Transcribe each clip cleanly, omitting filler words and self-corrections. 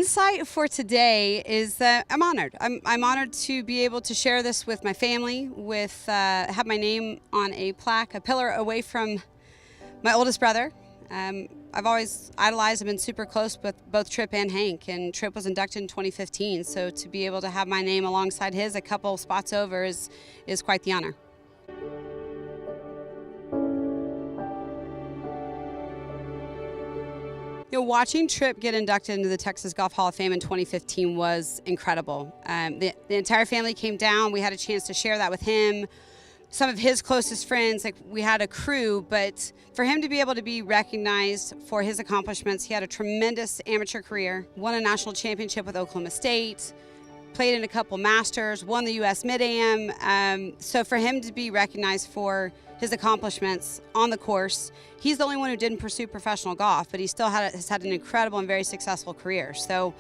insight for today is I'm honored. I'm honored to be able to share this with my family, have my name on a plaque, a pillar away from my oldest brother. I've always idolized and been super close with both Tripp and Hank, and Tripp was inducted in 2015, so to be able to have my name alongside his a couple spots over is quite the honor. Watching Tripp get inducted into the Texas Golf Hall of Fame in 2015 was incredible. The entire family came down. We had a chance to share that with him. Some of his closest friends, like we had a crew, but for him to be able to be recognized for his accomplishments, he had a tremendous amateur career, won a national championship with Oklahoma State, played in a couple Masters, won the U.S. Mid-Am. So for him to be recognized for his accomplishments on the course, he's the only one who didn't pursue professional golf, but he still has had an incredible and very successful career. So,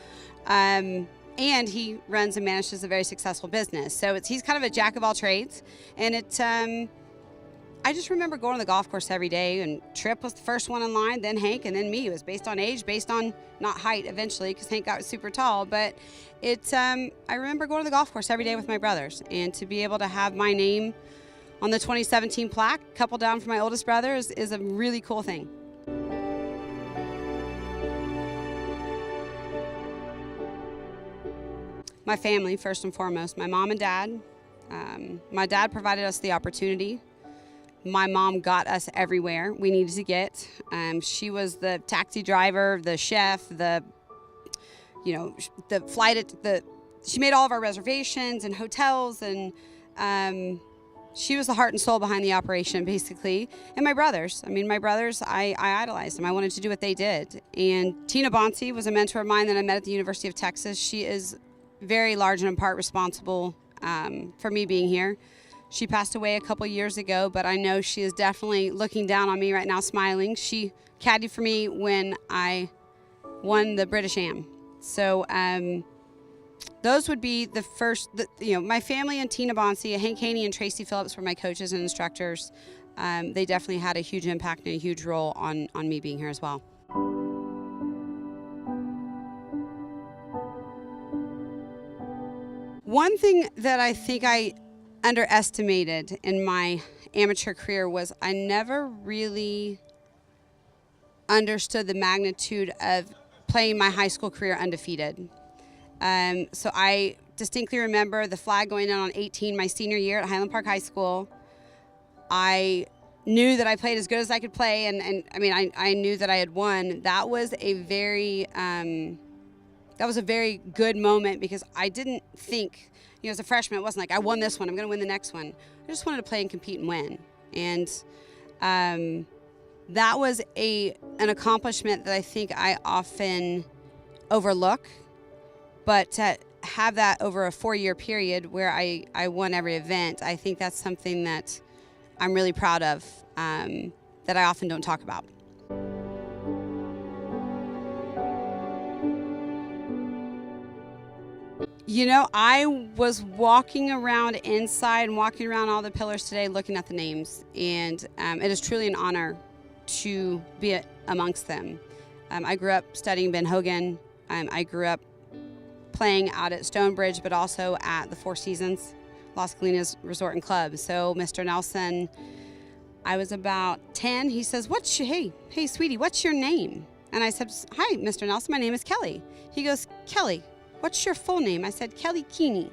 and he runs and manages a very successful business. So he's kind of a jack of all trades. And I just remember going to the golf course every day, and Tripp was the first one in line, then Hank, and then me. It was based on age, based on not height eventually, because Hank got super tall. But I remember going to the golf course every day with my brothers, and to be able to have my name on the 2017 plaque, a couple down from my oldest brother, is a really cool thing. My family, first and foremost, my mom and dad. My dad provided us the opportunity. My mom got us everywhere we needed to get. She was the taxi driver, the chef, the flight she made all of our reservations and hotels, and she was the heart and soul behind the operation, basically. And my brothers, I idolized them. I wanted to do what they did. And Tina Bonsi was a mentor of mine that I met at the University of Texas. She is very large and in part responsible for me being here. She passed away a couple years ago, but I know she is definitely looking down on me right now, smiling. She caddied for me when I won the British Am. So those would be the first, my family and Tina Bonsi, Hank Kuehne and Tracy Phillips were my coaches and instructors. They definitely had a huge impact and a huge role on me being here as well. One thing that I think I underestimated in my amateur career was I never really understood the magnitude of playing my high school career undefeated. So I distinctly remember the flag going down on 18 my senior year at Highland Park High School. I knew that I played as good as I could play, and I knew that I had won. That was a very good moment, because I didn't think, as a freshman, it wasn't like I won this one, I'm going to win the next one. I just wanted to play and compete and win. And that was an accomplishment that I think I often overlook. But to have that over a 4-year period where I won every event, I think that's something that I'm really proud of, that I often don't talk about. I was walking around inside and walking around all the pillars today looking at the names, and it is truly an honor to be amongst them. I grew up studying Ben Hogan. I grew up playing out at Stonebridge, but also at the Four Seasons, Las Colinas Resort and Club. So Mr. Nelson, I was about 10. He says, hey, sweetie, what's your name? And I said, hi, Mr. Nelson, my name is Kelly. He goes, Kelly, what's your full name? I said, Kelli Kuehne.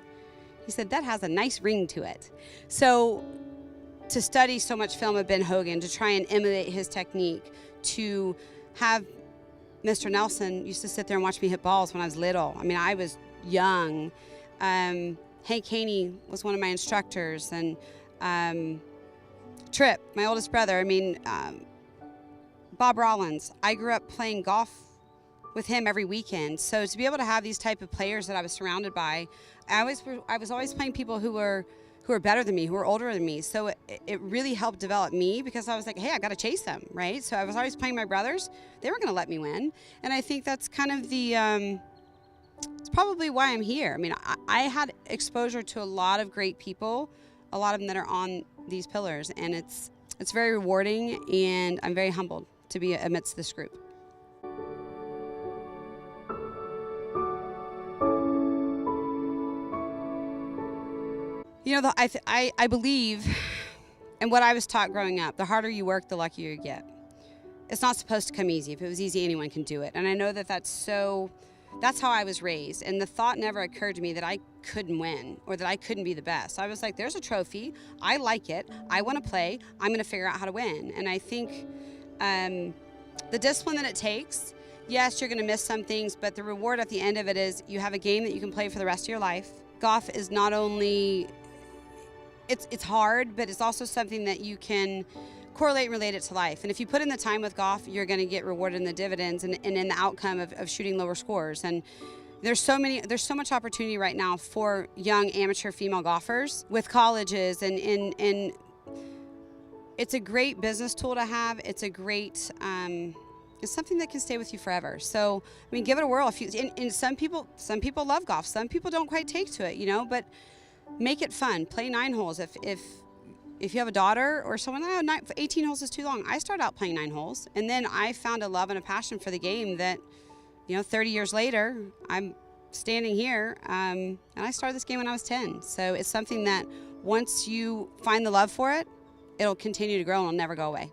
He said, that has a nice ring to it. So to study so much film of Ben Hogan, to try and emulate his technique, to have Mr. Nelson used to sit there and watch me hit balls when I was little. I was young. Hank Kuehne was one of my instructors, and Tripp, my oldest brother. Bob Rollins. I grew up playing golf with him every weekend. So to be able to have these type of players that I was surrounded by, I was always playing people who were better than me, who were older than me. So it really helped develop me, because I was like, hey, I got to chase them, right? So I was always playing my brothers. They weren't going to let me win. And I think that's kind of it's probably why I'm here. I had exposure to a lot of great people, a lot of them that are on these pillars, and it's very rewarding, and I'm very humbled to be amidst this group. You know, I believe, and what I was taught growing up, the harder you work, the luckier you get. It's not supposed to come easy. If it was easy, anyone can do it. And I know that that's how I was raised. And the thought never occurred to me that I couldn't win or that I couldn't be the best. I was like, there's a trophy. I like it. I want to play. I'm going to figure out how to win. And I think the discipline that it takes, yes, you're going to miss some things, but the reward at the end of it is you have a game that you can play for the rest of your life. Golf is not only, it's hard, but it's also something that you can correlate and relate it to life. And if you put in the time with golf, you're going to get rewarded in the dividends and in the outcome of shooting lower scores. And there's so much opportunity right now for young amateur female golfers with colleges, and it's a great business tool to have. It's a great, it's something that can stay with you forever. So, I mean, give it a whirl. And some people love golf. Some people don't quite take to it, you know, but make it fun. Play 9 holes. If you have a daughter or someone, 18 holes is too long. I started out playing 9 holes, and then I found a love and a passion for the game that, 30 years later, I'm standing here, and I started this game when I was 10. So it's something that once you find the love for it, it'll continue to grow and it'll never go away.